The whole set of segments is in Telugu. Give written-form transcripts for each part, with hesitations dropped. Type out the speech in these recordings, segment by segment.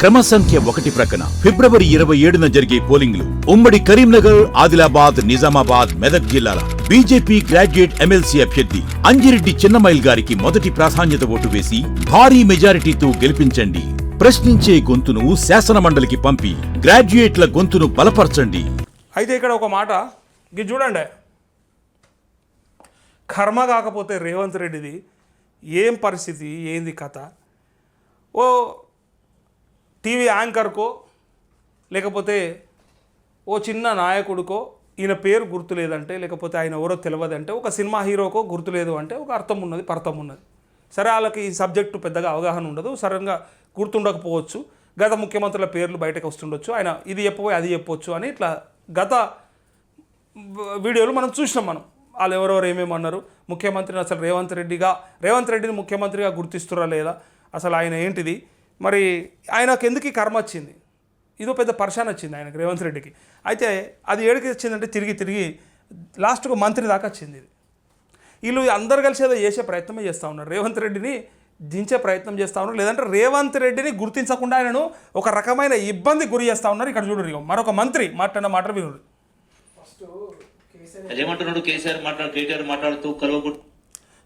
క్రమ సంఖ్య 1 ప్రక్కన ఫిబ్రవరి 27న జరిగే పోలింగ్లు ఉమ్మడి కరీంనగర్, ఆదిలాబాద్, నిజామాబాద్, మెదక్ జిల్లాల బీజేపీ గ్రాడ్యుయేట్ ఎమ్మెల్సీ అభ్యర్థి అంజిరెడ్డి చిన్నమైల్ గారికి మొదటి ప్రాధాన్యత ఓటు వేసి భారీ మెజారిటీతో గెలిపించండి. ప్రశ్నించే గొంతును శాసనమండలికి పంపి గ్రాడ్యుయేట్ల గొంతును బలపరచండి. అయితే ఇక్కడ ఒక మాట ఇది చూడండి, కర్మ కాకపోతే రేవంత్ రెడ్డిది ఏం పరిస్థితి, ఏంది కథ. ఓ టీవీ యాంకర్కో లేకపోతే ఓ చిన్న నాయకుడికో ఈయన పేరు గుర్తులేదంటే, లేకపోతే ఆయన ఎవరో తెలియదంటే, ఒక సినిమా హీరోకో గుర్తులేదు అంటే ఒక అర్థం ఉన్నది, పర్థం ఉన్నది. సరే, వాళ్ళకి ఈ సబ్జెక్టు పెద్దగా అవగాహన ఉండదు, సడన్గా గుర్తుండకపోవచ్చు, గత ముఖ్యమంత్రుల పేర్లు బయటకు వస్తుండొచ్చు, ఆయన ఇది చెప్పబోయి అది చెప్పవచ్చు అని ఇట్లా గత వీడియోలు మనం చూసినాం. వాళ్ళు ఎవరెవరు ఏమేమి అన్నారు, ముఖ్యమంత్రిని అసలు రేవంత్ రెడ్డిని ముఖ్యమంత్రిగా గుర్తిస్తురా లేదా, అసలు ఆయన ఏంటిది, మరి ఆయనకు ఎందుకు ఈ కర్మ వచ్చింది, ఇదో పెద్ద పర్షాన్ వచ్చింది ఆయనకు రేవంత్ రెడ్డికి. అయితే అది ఏడికి వచ్చిందంటే తిరిగి లాస్ట్కు మంత్రి దాకా వచ్చింది. ఇది వీళ్ళు అందరు కలిసి ఏదో చేసే ప్రయత్నమే చేస్తూ ఉన్నారు, రేవంత్ రెడ్డిని దించే ప్రయత్నం చేస్తూ ఉన్నారు, లేదంటే రేవంత్ రెడ్డిని గుర్తించకుండా ఆయనను ఒక రకమైన ఇబ్బంది గురి చేస్తూ ఉన్నారు. ఇక్కడ చూడరు, మరొక మంత్రి మాట్లాడిన మాట వినుడు.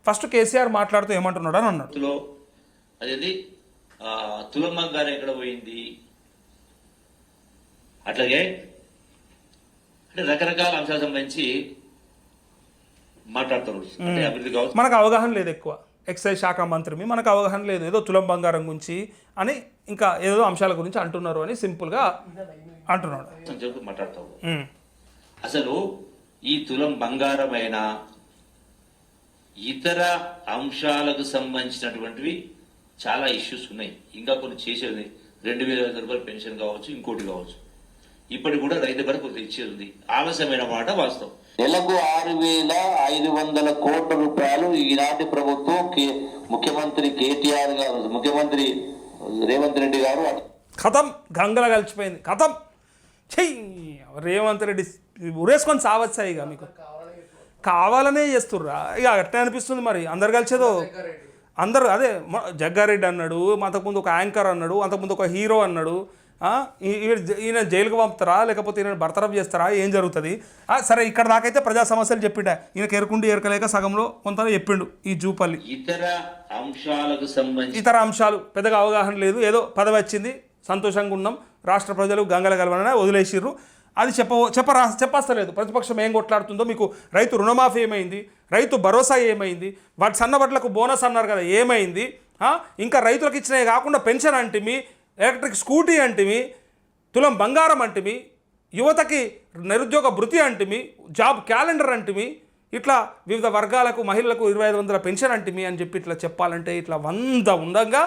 ఫస్ట్ కేసీఆర్ మాట్లాడుతూ ఏమంటున్నాడు అని అన్నాడు. అదేంది తులం బంగారం ఎక్కడ పోయింది, అట్లాగే అంటే రకరకాల అంశాలకు సంబంధించి మాట్లాడతారు. అభివృద్ధి కావచ్చు, మనకు అవగాహన లేదు, ఎక్కువ ఎక్సైజ్ శాఖ మంత్రి మనకు అవగాహన లేదు, ఏదో తులం బంగారం గురించి అని ఇంకా ఏదో అంశాల గురించి అంటున్నారు అని సింపుల్గా అంటున్నాడు. మాట్లాడతావు. అసలు ఈ తులం బంగారమైన ఇతర అంశాలకు సంబంధించినటువంటివి చాలా ఇష్యూస్ ఉన్నాయి. ఇంకా కొన్ని చేసేది 2,500 రూపాయలు పెన్షన్ కావచ్చు, ఇంకోటి కావచ్చు. ఇప్పటికి కూడా రైతు భరోసా కొంత ఇచ్చేది ఉంది. ఆలస్యమైన మాట వాస్తవం. నెలకు 6,500 కోట్ల రూపాయలు ఈనాటి ప్రభుత్వం ముఖ్యమంత్రి కేటీఆర్ గారు, ముఖ్యమంత్రి రేవంత్ రెడ్డి గారు ఖతం గంగలా కలిసిపోయింది. ఖతం రేవంత్ రెడ్డి ఉరేసుకొని సావచ్చా ఇక మీకు కావాలనే చేస్తుర్రా ఇక అట్లా అనిపిస్తుంది. మరి అందరు కలిసేదో అందరు అదే జగ్గారెడ్డి అన్నాడు, అంతకుముందు ఒక యాంకర్ అన్నాడు, అంతకుముందు ఒక హీరో అన్నాడు. ఈయన జైలుకు పంపుతారా లేకపోతే ఈయన బర్తరఫ్ చేస్తారా, ఏం జరుగుతుంది? సరే, ఇక్కడ దాకైతే ప్రజా సమస్యలు చెప్పిండా, ఈయనకు ఎరుకుండి ఎరకలేక సగంలో కొంత చెప్పిండు. ఈ జూపల్లి ఇతర అంశాలు పెద్దగా అవగాహన లేదు, ఏదో పదవి వచ్చింది సంతోషంగా ఉన్నాం, రాష్ట్ర ప్రజలు గంగల గలవన వదిలేసిర్రు, అది చెప్పస్తలేదు. ప్రతిపక్షం ఏం కొట్లాడుతుందో, మీకు రైతు రుణమాఫీ ఏమైంది, రైతు భరోసా ఏమైంది, వాటి సన్నబట్లకు బోనస్ అన్నారు కదా ఏమైంది, ఇంకా రైతులకు ఇచ్చినవి కాకుండా పెన్షన్ అంటిమి, ఎలక్ట్రిక్ స్కూటీ అంటిమి, తులం బంగారం అంటిమి, యువతకి నిరుద్యోగ భృతి అంటిమి, జాబ్ క్యాలెండర్ అంటిమి, ఇట్లా వివిధ వర్గాలకు మహిళలకు 2,500 పెన్షన్ అంటిమి అని చెప్పి ఇట్లా చెప్పాలంటే ఇట్లా 100 ఉండగా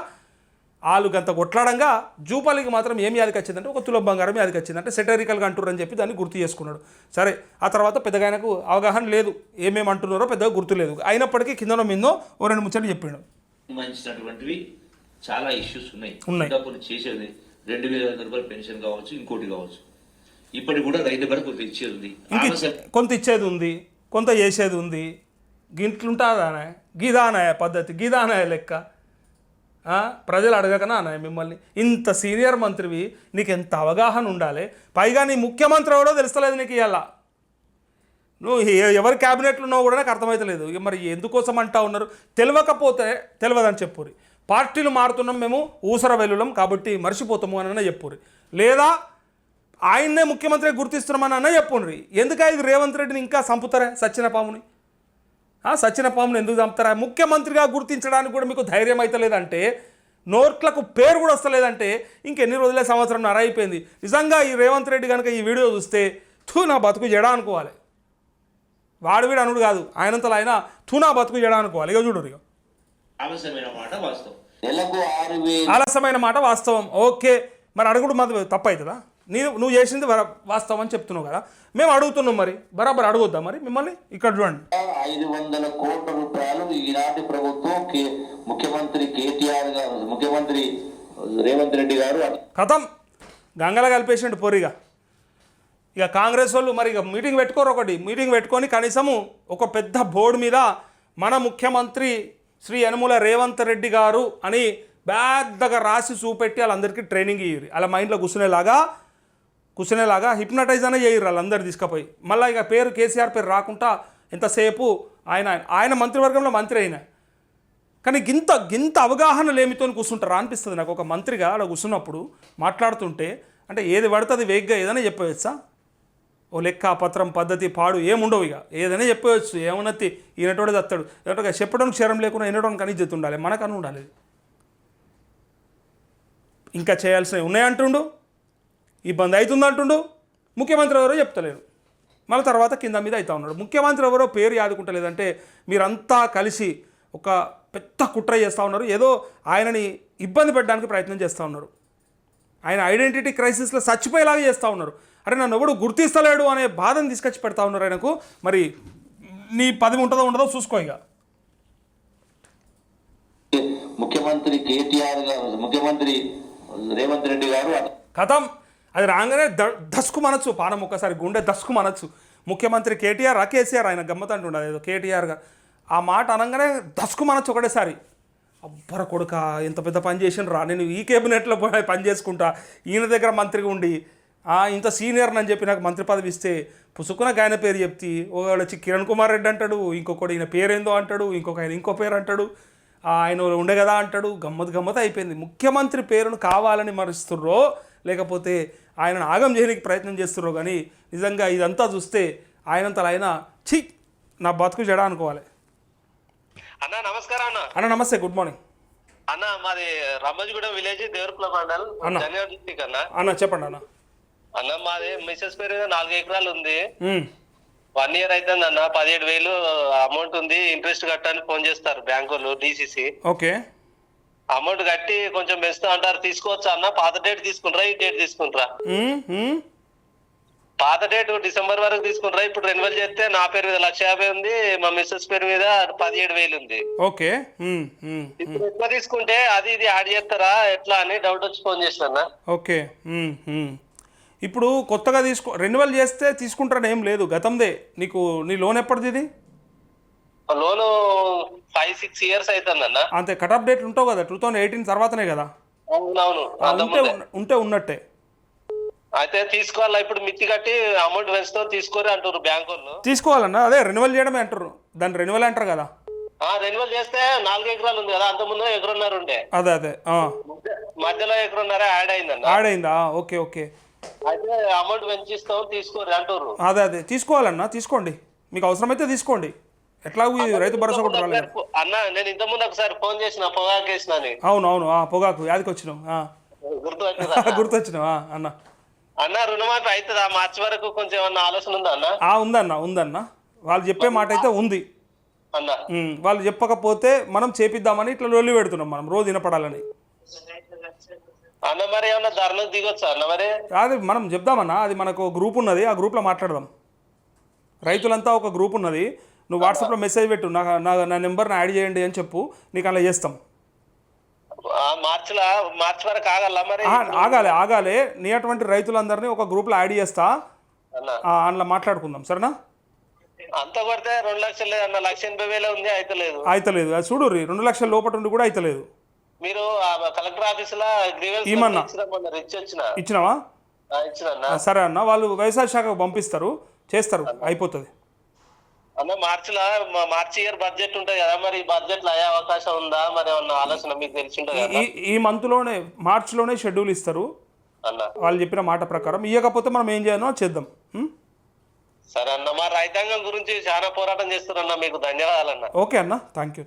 వాళ్ళు గంత కొట్లాడంగా జూపాలికి మాత్రం ఏం యాదికి వచ్చిందంటే ఒక తులం బంగారం యాదికి వచ్చిందంటే సెటరికల్గా అంటున్నారు అని చెప్పి దాన్ని గుర్తు చేసుకున్నాడు. సరే, ఆ తర్వాత పెద్దగా ఆయనకు అవగాహన లేదు, ఏమేమి అంటున్నారో పెద్దగా గుర్తు లేదు. అయినప్పటికీ కిందనో మిందో ఓ 2 ముచ్చట్లు చెప్పిండు. చాలా ఇష్యూస్ ఉన్నాయి. చేసేది 2,500 రూపాయలు పెన్షన్ కావచ్చు, ఇంకోటి కావచ్చు. ఇప్పటికి కూడా రైతు భరోసా కొంత ఇచ్చేది ఉంది, కొంత ఇచ్చేది ఉంది, కొంత చేసేది ఉంది. గింట్లుంటుందానే గిదానా పద్ధతి, గిదానా లెక్క. ప్రజలు అడగకనా అన్నాయి మిమ్మల్ని, ఇంత సీనియర్ మంత్రివి, నీకు ఎంత అవగాహన ఉండాలి, పైగా నీ ముఖ్యమంత్రి ఎవడో తెలుస్తలేదు నీకు. ఇవాళ నువ్వు ఎవరి క్యాబినెట్లో ఉన్నావు కూడా నాకు అర్థమవుతలేదు. ఇక మరి ఎందుకోసం అంటా ఉన్నారు, తెలియకపోతే తెలియదని చెప్పుర్రి. పార్టీలు మారుతున్నాం మేము, ఊసర వెల్లులం కాబట్టి మర్చిపోతాము అని చెప్పుర్రి, లేదా ఆయన్నే ముఖ్యమంత్రి గుర్తిస్తున్నామని అన్న చెప్పుండ్రి. ఎందుకు ఇది రేవంత్ రెడ్డిని ఇంకా చంపుతారా, సచ్చిన పామును ఎందుకు చంపుతారా? ముఖ్యమంత్రిగా గుర్తించడానికి కూడా మీకు ధైర్యం అయితే లేదంటే, నోట్లకు పేరు కూడా వస్తలేదంటే ఇంకెన్ని రోజులే, సంవత్సరంన్నర అయిపోయింది. నిజంగా ఈ రేవంత్ రెడ్డి కనుక ఈ వీడియో చూస్తే నా బతుకు జడా అనుకోవాలి. వీడు అనుడు కాదు, ఆయనంతలో ఆయన నా బతుకు జడా అనుకోవాలి. ఇక చూడు, ఆలస్యమైన మాట వాస్తవం. ఓకే, మరి అడుగుడు మాది తప్పు అవుతుందా? నువ్వు చేసింది వాస్తవం అని చెప్తున్నావు కదా, మేము అడుగుతున్నాం, మరి బరాబర్ అడగొద్దా మరి మిమ్మల్ని? ఇక్కడ చూడండి, 500 కోట్ల రూపాయలు ఈనాటి ప్రభుత్వం ముఖ్యమంత్రి కేటీఆర్ గారు, ముఖ్యమంత్రి రేవంత్ రెడ్డి గారు కథం గంగల కలిపేసిండు పొరిగా. ఇక కాంగ్రెస్ వాళ్ళు మరి ఇక మీటింగ్ పెట్టుకోరు, మీటింగ్ పెట్టుకొని కనీసము ఒక పెద్ద బోర్డు మీద మన ముఖ్యమంత్రి శ్రీ యనమల రేవంత్ రెడ్డి గారు అని పెద్దగా రాసి చూపెట్టి వాళ్ళందరికీ ట్రైనింగ్ ఇయ్యి అలా మైండ్లో కూర్చునేలాగా హిప్నటైజ్ అనే చేయరు వాళ్ళందరూ తీసుకుపోయి. మళ్ళీ ఇక పేరు కేసీఆర్ పేరు రాకుండా ఎంతసేపు ఆయన మంత్రివర్గంలో మంత్రి అయినా కానీ గింత అవగాహన లేమితో కూర్చుంటారా అనిపిస్తుంది నాకు. ఒక మంత్రిగా అలా కూర్చున్నప్పుడు మాట్లాడుతుంటే అంటే ఏది పడుతుంది వేగ్గా ఏదైనా చెప్పవచ్చా? ఓ లెక్క పత్రం పద్ధతి పాడు ఏముండవు, ఇక ఏదైనా చెప్పవచ్చు. ఏమన్నది ఈయనటోడే దత్తాడు ఏమంటే చెప్పడానికి క్షరం లేకుండా వినడానికి అని చెప్తు ఉండాలి, మనకని ఉండాలి. ఇంకా చేయాల్సినవి ఉన్నాయంటుండు, ఇబ్బంది అవుతుంది అంటుండు. ముఖ్యమంత్రి ఎవరో చెప్తలేరు, మళ్ళీ తర్వాత కింద మీద అవుతా ఉన్నాడు. ముఖ్యమంత్రి ఎవరో పేరు యాదుకుంటలేదంటే మీరంతా కలిసి ఒక పెద్ద కుట్ర చేస్తూ ఉన్నారు. ఏదో ఆయనని ఇబ్బంది పెట్టడానికి ప్రయత్నం చేస్తూ ఉన్నారు. ఆయన ఐడెంటిటీ క్రైసిస్లో చచ్చిపోయేలాగా చేస్తూ ఉన్నారు. అరే నన్ను ఎవడు గుర్తిస్తలేడు అనే బాధను తీసుకొచ్చి పెడతా ఉన్నారు ఆయనకు. మరి నీ పదవి ఉంటుందో ఉండదో చూసుకో. ఇక ముఖ్యమంత్రి కేటీఆర్ గారు, ముఖ్యమంత్రి రేవంత్ రెడ్డి గారు కథం అది రాగానే దస్కు మనచ్చు, పానం ఒక్కసారి గుండె దస్కు మనచ్చు. ముఖ్యమంత్రి కేటీఆర్ కేసీఆర్ ఆయన గమ్మత్ అంటుండదు ఏదో కేటీఆర్గా ఆ మాట అనగానే దస్కు మనచ్చు ఒకటేసారి. అబ్బర కొడుక ఎంత పెద్ద పని చేసినరా, నేను ఈ కేబినెట్లో పని చేసుకుంటా, ఈయన దగ్గర మంత్రిగా ఉండి ఇంత సీనియర్ అని చెప్పి నాకు మంత్రి పదవి ఇస్తే పుసుకున ఆయన పేరు చెప్తి. ఒకడు వచ్చి కిరణ్ కుమార్ రెడ్డి అంటాడు, ఇంకొకడు ఈయన పేరేందో అంటాడు, ఆయన ఇంకో పేరు అంటాడు, ఆయన ఉండే కదా అంటాడు. గమ్మత్ అయిపోయింది. ముఖ్యమంత్రి పేరును కావాలని మరుస్తుర్రో లేకపోతే ఆయనను ఆగం చేయడానికి ప్రయత్నం చేస్తుర్రో కానీ నిజంగా ఇదంతా చూస్తే ఆయనంతలో ఆయన ఛీ నా బతుకు జడ అనుకోవాలి. అన్న నమస్కారం అన్న. అన్న నమస్తే, గుడ్ మార్నింగ్ అన్న. మాది రమ్మజిగూడెం విలేజ్ దేవరకుల మండల్ జనగాం డిస్ట్రిక్ట్ అన్న. అన్న చెప్పండి అన్న. అన్న మాది మిస్సెస్ పేరు 4 ఎకరాలు ఉంది. 1 year అవుతుంది అన్న. 17,000 అమౌంట్ ఉంది, ఇంట్రెస్ట్ కట్టడానికి ఫోన్ చేస్తారు బ్యాంకులు DCC. ఓకే, అమౌంట్ కట్టి కొంచెం పెంచుతా అంటారు. తీసుకోవచ్చా అన్న? పాత డేట్ తీసుకుంటారా ఈ డేట్ తీసుకుంటారా? పాత డేట్ డిసెంబర్ వరకు తీసుకుంటారా? ఇప్పుడు రెన్యువల్ చేస్తే నా పేరు మీద 1,50,000 ఉంది, మా మిస్సెస్ పేరు మీద 17,000 ఉంది. ఓకే, ఇప్పుడు ఎట్లా తీసుకుంటే అది ఇది యాడ్ చేస్తారా ఎట్లా అని డౌట్ వచ్చి ఫోన్ చేసిన. ఓకే, ఇప్పుడు కొత్తగా రెన్యువల్ చేస్తే తీసుకుంటారని ఏం లేదు, గతందే. నీ లోన్ ఎప్పటిది? ఇది లోను 5-6 years అవుతుంది అన్న. అంతే, కట్ ఆఫ్ డేట్లు ఉంటావు కదా 2018 తర్వాతనే కదా. అవునవును, ఉంటే ఉన్నట్టే. అయితే తీసుకోవాలా? ఇప్పుడు మిత్తి కట్టి అమౌంట్ పెంచుతో తీసుకోరు అంటారు బ్యాంకు వాళ్ళు. తీసుకోవాలన్నా, అదే రెన్యువల్ చేయడమే అంటారు, దాన్ని రెన్యువల్ అంటారు కదా. రెన్యువల్ చేస్తే 4 ఎకరాలు ఉంది కదా, అంత ముందు 1.5 ఎకరం ఉండే. అదే మధ్యలో 1.5 ఎకరం యాడ్ అయిందన్న. యాడ్ అయిందా? ఓకే. అయితే అమౌంట్ పెంచిస్తాం తీసుకోరు అంటారు. అదే తీసుకోవాలన్నా, తీసుకోండి, మీకు అవసరమైతే తీసుకోండి. ఎట్లా రైతు భరోసా కూడా రాలేదు అన్న. నేను ఇంత ముందు ఒకసారి ఫోన్ చేసిన పొగాకు వేసిన. అవును, పొగాకు యాదికి వచ్చినావు, గుర్తొచ్చినావా అన్న? అన్న రుణమాఫీ అవుతుందా మార్చి వరకు? కొంచెం ఏమన్నా ఆలోచన ఉందా అన్న? ఉందన్న. వాళ్ళు చెప్పే మాట అయితే ఉంది అన్న. వాళ్ళు చెప్పకపోతే మనం చేపిద్దామని ఇట్లా లొల్లి పెడుతున్నాం మనం, రోజు వినపడాలని. అన్న మరి ఏమన్నా ధరలకు దిగొచ్చా అన్న? మరి అది మనం చెప్దామన్నా, అది మనకు గ్రూప్ ఉన్నది, ఆ గ్రూప్లో మాట్లాడదాం. రైతులంతా ఒక గ్రూప్ ఉన్నది, నువ్వు వాట్సాప్లో మెసేజ్ పెట్టు, నా నెంబర్ని యాడ్ చేయండి అని చెప్పు, నీకు అలా చేస్తాం. మార్చి వరకు ఆగాల? మరి ఆగాలి. నీ అటువంటి రైతులందరినీ ఒక గ్రూప్లో యాడ్ చేస్తా, అందులో మాట్లాడుకుందాం, సరేనా? అంత కొడితే 2 లక్షలు లేదన్న, 1,80,000 ఉంది, అయితలేదు. అది చూడు, 2 లక్షల లోపల ఉండి కూడా అయితలేదు. మీరు కలెక్టర్ ఆఫీస్ లో ఇచ్చినావా? సరే అన్న, వాళ్ళు వ్యవసాయ శాఖకు పంపిస్తారు, చేస్తారు, అయిపోతుంది అన్న. మార్చి ఇయర్ బడ్జెట్ ఉంటుంది కదా, మరి బడ్జెట్ లో అయ్యే అవకాశం ఉందా? మరి ఏమన్నా ఆలోచన మీకు తెలిసి ఉంటుంది? ఈ మంత్లోనే మార్చిలోనే షెడ్యూల్ ఇస్తారు అన్న. వాళ్ళు చెప్పిన మాట ప్రకారం. ఇవ్వకపోతే మనం ఏం చేయాలో చేద్దాం. సరే అన్న, మా రైతాంగం గురించి చాలా పోరాటం చేస్తారన్న, మీకు ధన్యవాదాలు అన్న. ఓకే అన్న, థ్యాంక్ యూ.